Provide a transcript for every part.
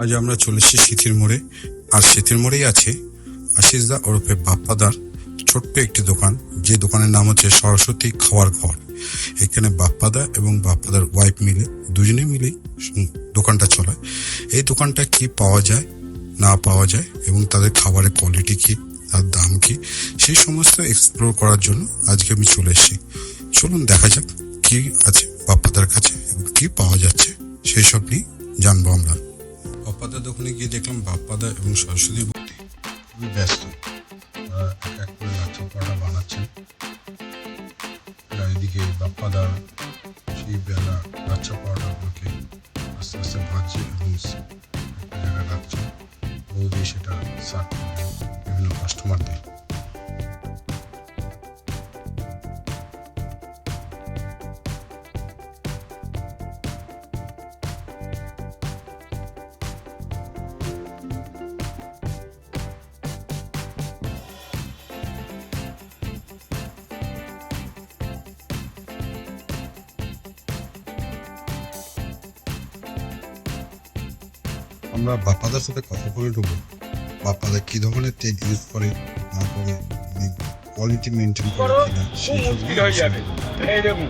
আজ আমরা চলেছি সিথির মোড়ে। আর সিথির মোড়েই আছে আশিস দা ওরফে বাপ্পাদার ছোট্ট একটি দোকান, যে দোকানের নাম হচ্ছে সরস্বতী খাওয়ার ঘর। এখানে বাপ্পাদা এবং বাপ্পাদার ওয়াইফ মিলে দুজনে মিলেই দোকানটা চলায়। এই দোকানটা কি পাওয়া যায় না পাওয়া যায় এবং তাদের খাবারের কোয়ালিটি কি, তার দাম কি, সেই সমস্ত এক্সপ্লোর করার জন্য আজকে আমি চলে এসেছি। চলুন দেখা যাক কি আছে বাপ্পাদার কাছে এবং কি পাওয়া যাচ্ছে, সেই সব নিয়ে জানবো আমরা। বাপ্পাদার দোকানে গিয়ে দেখলাম বাপ্পাদা এবং সরস্বতী খুবই ব্যস্ত। এক এক করে লাচ্ছা পরোটা বানাচ্ছেন। এদিকে বাপ্পাদা সেই বেলা লাচ্ছা পরোটাগুলোকে আস্তে আস্তে ভাজছে এবং একটা জায়গায় রাখছে। বৌদি সেটা সার্ভ করবে বিভিন্ন কাস্টমারদের। আমরা বাপ্পাদার সাথে কথা বলে নেবো, বাপ্পাদা কি ধরনের তেল ইউজ করে, না করে কোয়ালিটি মেনটেন করে কিনা সেই সব হয়ে যাবে। এই দেখুন,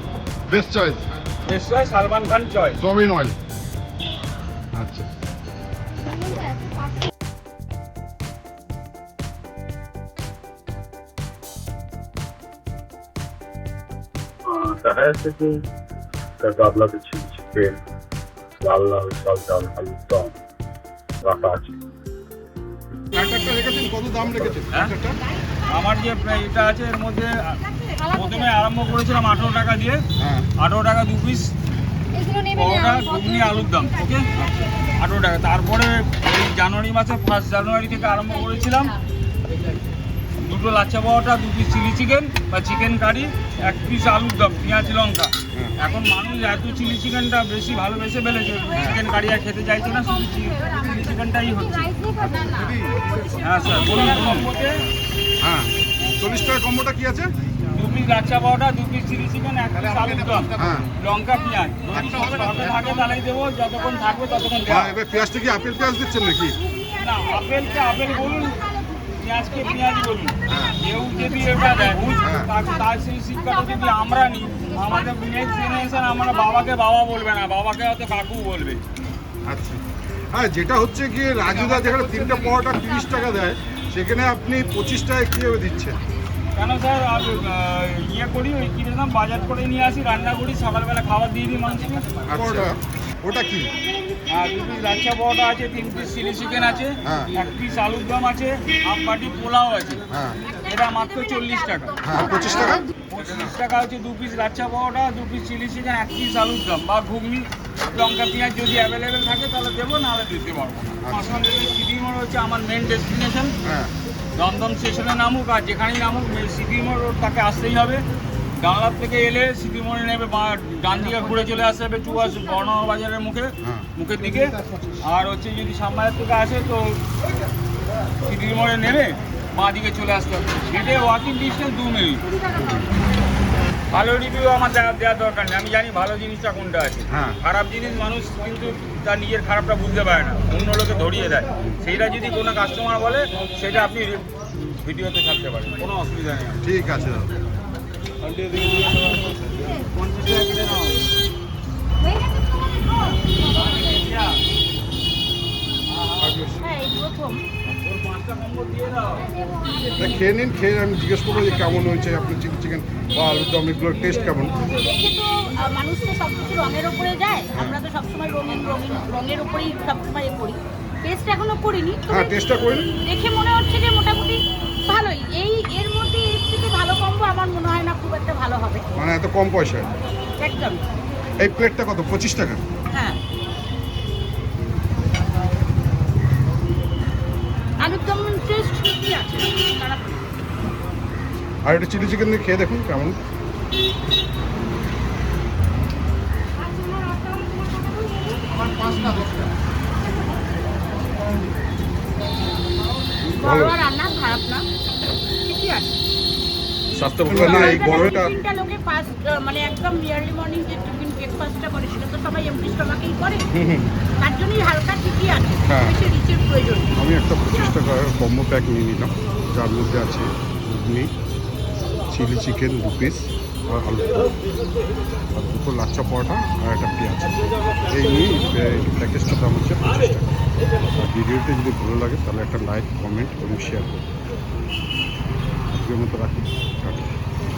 best choice best choice Salman Khan choice. Soybean oil. আচ্ছা, দেখা যাচ্ছে কি তার গাবলাতে চিকেন, লাল লাল চাল চাল আলুর দম রাখা আছে। প্যাকেটটা রেখেছেন, কত দাম রেখেছেন প্যাকেটটা? আমার যে এটা আছে এর মধ্যে প্রথমে আরম্ভ করেছিলাম 18 টাকা দিয়ে। হ্যাঁ, 18 টাকা 2 পিস পরোটা, ঘুগনি, আলুর দম। ওকে, 18 টাকা। তারপরে এই জানুয়ারি মাসে 1 জানুয়ারি থেকে আরম্ভ করেছিলাম 2টো lachha paratha, 2 piece chilli chicken বা চিকেন কারি, 1 পিস আলুর দম, পেঁয়াজ লঙ্কা। এখন মানুষ এত চিলি চিকেনটা বেশি ভালোবেসে ফেলেছে, চিকেন কারি আর খেতে চাইছে না, শুধু চিলি চিকেনটাই হচ্ছে। হ্যাঁ স্যার, বলুন বলুন। হ্যাঁ, 40 টাকা কম্বোটা কি আছে? 2 piece lachha paratha, 2 piece chilli chicken, 1 piece আলুর দম, হ্যাঁ, লঙ্কা, পেঁয়াজ। যদি সবে থাকে তাহলেই দেবো, যতক্ষণ থাকবে ততক্ষণ দেবো। এবার পেঁয়াজটা কি আপেল পেঁয়াজ দিচ্ছেন নাকি? না, আপেলকে আপেল বলুন, পেঁয়াজকে পেঁয়াজ বলুন। কেউ যদি এটা দেয় তার সেই শিক্ষাটা যদি আমরা নিই, আমাদের নেক্সট জেনারেশন আমরা বাবাকে বাবা বলবে না, বাবাকে হয়তো কাকু বলবে। আচ্ছা, হ্যাঁ, যেটা হচ্ছে কি রাজুদা যেখানে 3টে পরোটা 30 টাকা দেয়, সেখানে আপনি 25 টাকায় কীভাবে দিচ্ছেন? কেন স্যার, ইয়ে করি, ওই কিনে দাম বাজার করে নিয়ে আসি, রান্না করি, সকালবেলা খাবার দিয়ে দিই মানুষকে। পরোটা ওটা কি? আর 2 পিস লাচ্ছা পরোটা আছে, 3 পিস চিলি চিকেন আছে, হ্যাঁ। 1 পিস আলুর দম আছে, হাফ বাটি পোলাও আছে। হ্যাঁ, এটা মাত্র 40 টাকা। হ্যাঁ, 25 টাকা। 25 টাকা হচ্ছে 2 piece lachha paratha, 2 piece chilli chicken, 1 piece আলুর দম বা ঘুগনি, লঙ্কা, পেঁয়াজ যদি অ্যাভেলেবেল থাকে তাহলে দেবো, নাহলে দিতে পারবো না। মাসমান সিটি মোড় হচ্ছে আমার মেন ডেস্টিনেশন। হ্যাঁ, দমদম স্টেশনে নামুক আর যেখানেই নামুক, সিটি মোড় তাকে আসতেই হবে। ডানলার থেকে এলে সিটি মোড়ে নেবে, ডান দিকে ঘুরে চলে আসতে হবে চুয়াশ বর্ণমা বাজারের মুখের দিকে। আর হচ্ছে যদি সামনের থেকে আসে তো সিটি মোড়ে নেমে বাঁ দিকে চলে আসতে হবে। হেঁটে ওয়াকিং ডিস্টেন্স 2 মিনিট। ভালো রিভিউ আমার দেওয়ার দরকার নেই, আমি জানি ভালো জিনিসটা কোনটা আছে। হ্যাঁ। খারাপ জিনিস মানুষ কিন্তু তার নিজের খারাপটা বুঝতে পারে না, অন্য লোকে ধরিয়ে দেয়। সেইটা যদি কোনো কাস্টমার বলে, সেটা আপনি ভিডিওতে থাকতে পারেন, কোনো অসুবিধা নেই। ঠিক আছে দাদা। 50 টাকা কেটে নাও। ওর 5টা কম্বো দিয়ে দাও। তা খেয়ে নিন, খেয়ে আমি জিজ্ঞেস করবো যে কেমন হয়েছে আপনার চিলি চিকেন বা আলুর দম, এগুলোর টেস্ট কেমন? দেখে তো মানুষ তো সব কিছু রঙের ওপরে যায়, আমরা তো সবসময় রঙের ওপরেই সবসময় করি। টেস্ট এখনো করিনি, তবে হ্যাঁ, টেস্টটা করুন। দেখে মনে হচ্ছে যে মোটামুটি ভালোই। এর মধ্যে এর থেকে ভালো কম্বো আমার মনে হয় না খুব একটা ভালো হবে। মানে এত কম পয়সায় একদম। এই প্লেটটা কত? 25 টাকা। হ্যাঁ, আলুর দম টেস্ট ঠিকই আছে, খারাপ না। আর এটা চিলি চিকেন দিয়ে খেয়ে দেখুন কেমন। ঘরোয়া রান্না, খারাপ না, ঠিকই আছে। স্বাস্থ্যকর না এই গরমটা। তিনটা লোকে ফার্স্ট মানে একদম ইয়ারলি মর্নিং যে টিফিন ব্রেকফাস্টটা করে সেটা তো সবাই এমটি স্টমাকেই করে, হুম হুম। তার জন্যই হালকা ঠিকই আছে, হ্যাঁ। বেশি রিচের প্রয়োজন নেই। আমি একটা 25 টাকার কম্বো প্যাক নিয়ে নিলাম, যার মধ্যে আছে ঘুগনি, চিলি চিকেন 2 পিস আর আলু দম, আর 2টো লাচ্চা পরোটা আর একটা পেঁয়াজ। এই নিয়ে প্যাকেজটার দাম হচ্ছে 25 টাকা। আর ভিডিওটি যদি ভালো লাগে তাহলে একটা লাইক, কমেন্ট এবং শেয়ার করুন। আজকের মতো রাখি, টাটা।